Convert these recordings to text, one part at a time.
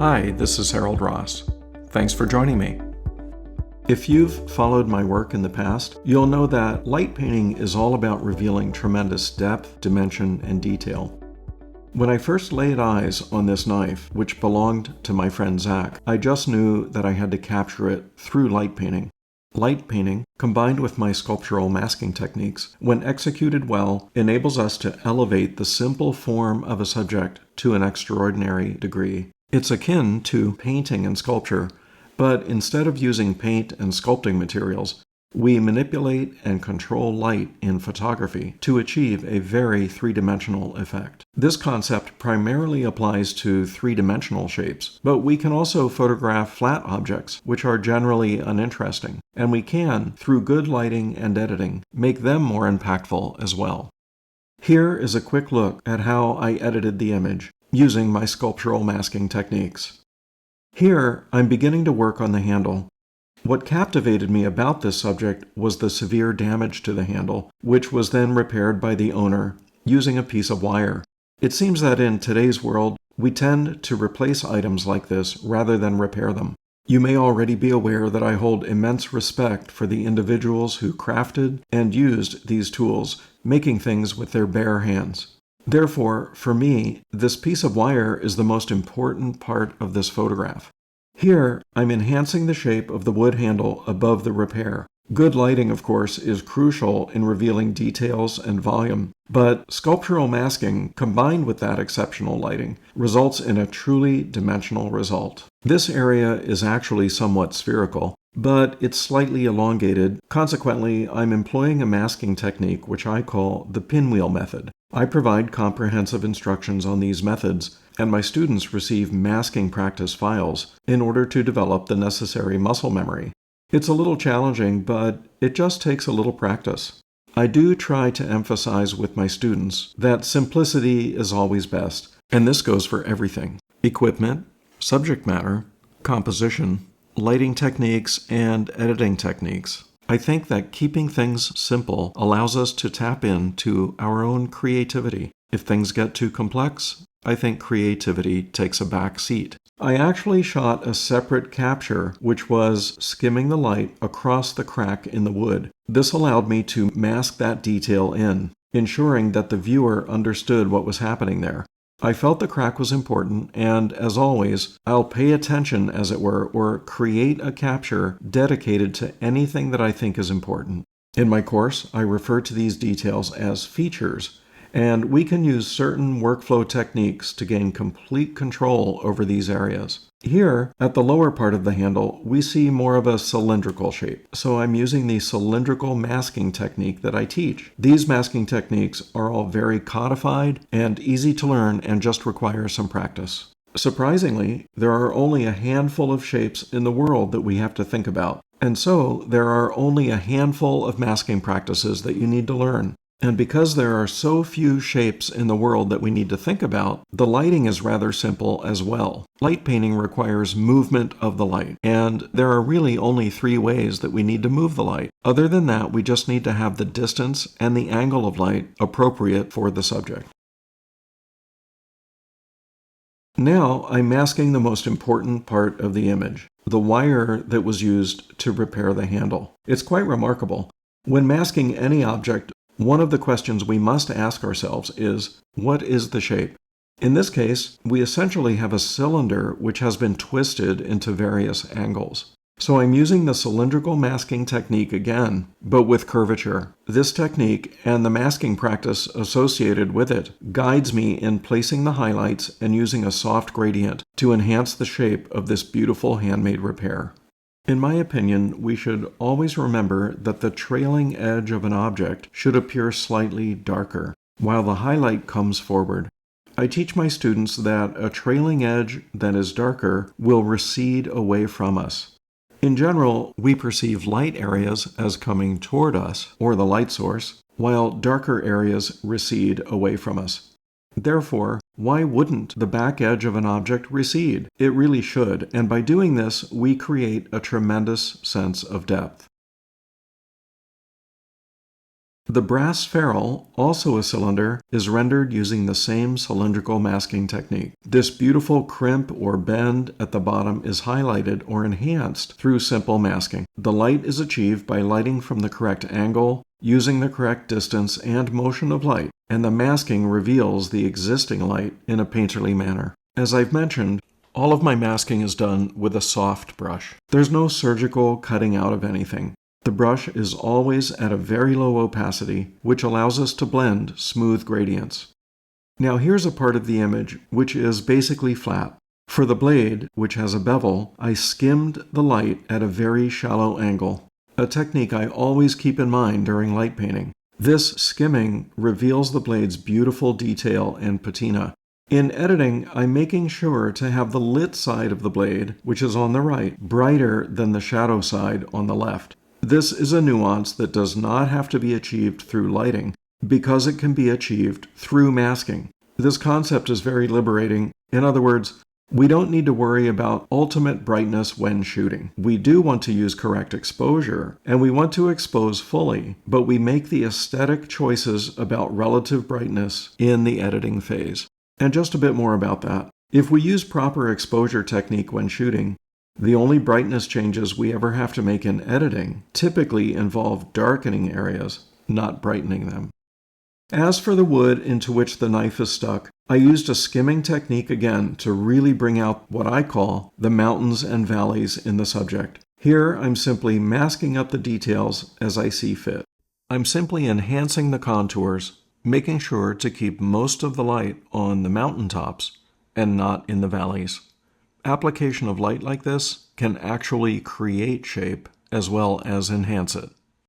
Hi, this is Harold Ross. Thanks for joining me. If you've followed my work in the past, you'll know that light painting is all about revealing tremendous depth, dimension, and detail. When I first laid eyes on this knife, which belonged to my friend Zach, I just knew that I had to capture it through light painting. Light painting, combined with my sculptural masking techniques, when executed well, enables us to elevate the simple form of a subject to an extraordinary degree. It's akin to painting and sculpture, but instead of using paint and sculpting materials, we manipulate and control light in photography to achieve a very three-dimensional effect. This concept primarily applies to three-dimensional shapes, but we can also photograph flat objects, which are generally uninteresting, and we can, through good lighting and editing, make them more impactful as well. Here is a quick look at how I edited the image using my sculptural masking techniques. Here, I'm beginning to work on the handle. What captivated me about this subject was the severe damage to the handle, which was then repaired by the owner using a piece of wire. It seems that in today's world, we tend to replace items like this rather than repair them. You may already be aware that I hold immense respect for the individuals who crafted and used these tools, making things with their bare hands. Therefore, for me, this piece of wire is the most important part of this photograph. Here, I'm enhancing the shape of the wood handle above the repair. Good lighting, of course, is crucial in revealing details and volume, but sculptural masking, combined with that exceptional lighting, results in a truly dimensional result. This area is actually somewhat spherical, but it's slightly elongated. Consequently, I'm employing a masking technique which I call the pinwheel method. I provide comprehensive instructions on these methods, and my students receive masking practice files in order to develop the necessary muscle memory. It's a little challenging, but it just takes a little practice. I do try to emphasize with my students that simplicity is always best, and this goes for everything: equipment, subject matter, composition, lighting techniques, and editing techniques. I think that keeping things simple allows us to tap into our own creativity. If things get too complex, I think creativity takes a back seat. I actually shot a separate capture, which was skimming the light across the crack in the wood. This allowed me to mask that detail in, ensuring that the viewer understood what was happening there. I felt the crack was important, and as always, I'll pay attention, as it were, or create a capture dedicated to anything that I think is important. In my course, I refer to these details as features, and we can use certain workflow techniques to gain complete control over these areas. Here, at the lower part of the handle, we see more of a cylindrical shape, so I'm using the cylindrical masking technique that I teach. These masking techniques are all very codified and easy to learn and just require some practice. Surprisingly, there are only a handful of shapes in the world that we have to think about, and so there are only a handful of masking practices that you need to learn. And because there are so few shapes in the world that we need to think about, the lighting is rather simple as well. Light painting requires movement of the light, and there are really only 3 ways that we need to move the light. Other than that, we just need to have the distance and the angle of light appropriate for the subject. Now I'm masking the most important part of the image, the wire that was used to repair the handle. It's quite remarkable. When masking any object, one of the questions we must ask ourselves is, what is the shape? In this case, we essentially have a cylinder which has been twisted into various angles. So I'm using the cylindrical masking technique again, but with curvature. This technique and the masking practice associated with it guides me in placing the highlights and using a soft gradient to enhance the shape of this beautiful handmade repair. In my opinion, we should always remember that the trailing edge of an object should appear slightly darker, while the highlight comes forward. I teach my students that a trailing edge that is darker will recede away from us. In general, we perceive light areas as coming toward us, or the light source, while darker areas recede away from us. Therefore, why wouldn't the back edge of an object recede? It really should, and by doing this, we create a tremendous sense of depth. The brass ferrule, also a cylinder, is rendered using the same cylindrical masking technique. This beautiful crimp or bend at the bottom is highlighted or enhanced through simple masking. The light is achieved by lighting from the correct angle, using the correct distance and motion of light, and the masking reveals the existing light in a painterly manner. As I've mentioned, all of my masking is done with a soft brush. There's no surgical cutting out of anything. The brush is always at a very low opacity, which allows us to blend smooth gradients. Now here's a part of the image which is basically flat. For the blade, which has a bevel, I skimmed the light at a very shallow angle, a technique I always keep in mind during light painting. This skimming reveals the blade's beautiful detail and patina. In editing, I'm making sure to have the lit side of the blade, which is on the right, brighter than the shadow side on the left. This is a nuance that does not have to be achieved through lighting, because it can be achieved through masking. This concept is very liberating. In other words, we don't need to worry about ultimate brightness when shooting. We do want to use correct exposure, and we want to expose fully, but we make the aesthetic choices about relative brightness in the editing phase. And just a bit more about that. If we use proper exposure technique when shooting, the only brightness changes we ever have to make in editing typically involve darkening areas, not brightening them. As for the wood into which the knife is stuck, I used a skimming technique again to really bring out what I call the mountains and valleys in the subject. Here I'm simply masking up the details as I see fit. I'm simply enhancing the contours, making sure to keep most of the light on the mountaintops and not in the valleys. Application of light like this can actually create shape as well as enhance it.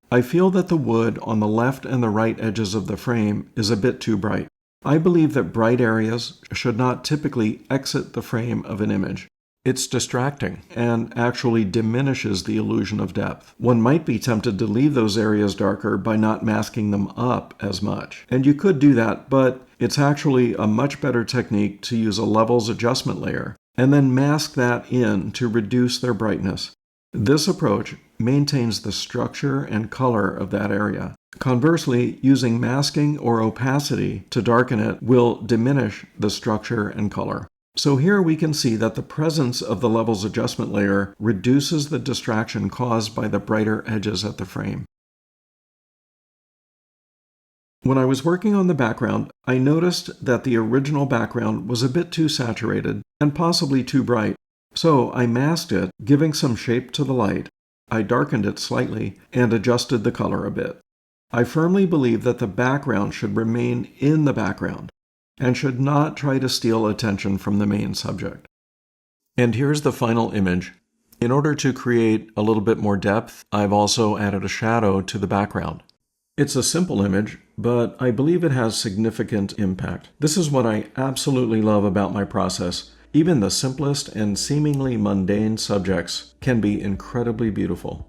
I feel that the wood on the left and the right edges of the frame is a bit too bright. I believe that bright areas should not typically exit the frame of an image. It's distracting and actually diminishes the illusion of depth. One might be tempted to leave those areas darker by not masking them up as much. And you could do that, but it's actually a much better technique to use a levels adjustment layer and then mask that in to reduce their brightness. This approach maintains the structure and color of that area. Conversely, using masking or opacity to darken it will diminish the structure and color. So here we can see that the presence of the levels adjustment layer reduces the distraction caused by the brighter edges at the frame. When I was working on the background, I noticed that the original background was a bit too saturated and possibly too bright. So I masked it, giving some shape to the light. I darkened it slightly and adjusted the color a bit. I firmly believe that the background should remain in the background and should not try to steal attention from the main subject. And here's the final image. In order to create a little bit more depth, I've also added a shadow to the background. It's a simple image, but I believe it has significant impact. This is what I absolutely love about my process. Even the simplest and seemingly mundane subjects can be incredibly beautiful.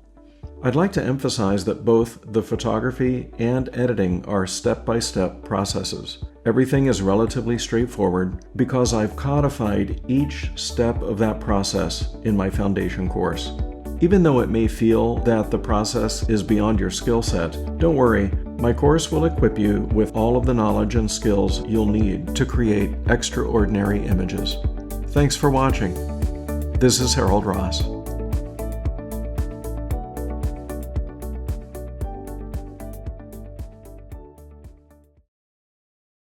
I'd like to emphasize that both the photography and editing are step-by-step processes. Everything is relatively straightforward because I've codified each step of that process in my foundation course. Even though it may feel that the process is beyond your skill set, don't worry, my course will equip you with all of the knowledge and skills you'll need to create extraordinary images. Thanks for watching. This is Harold Ross.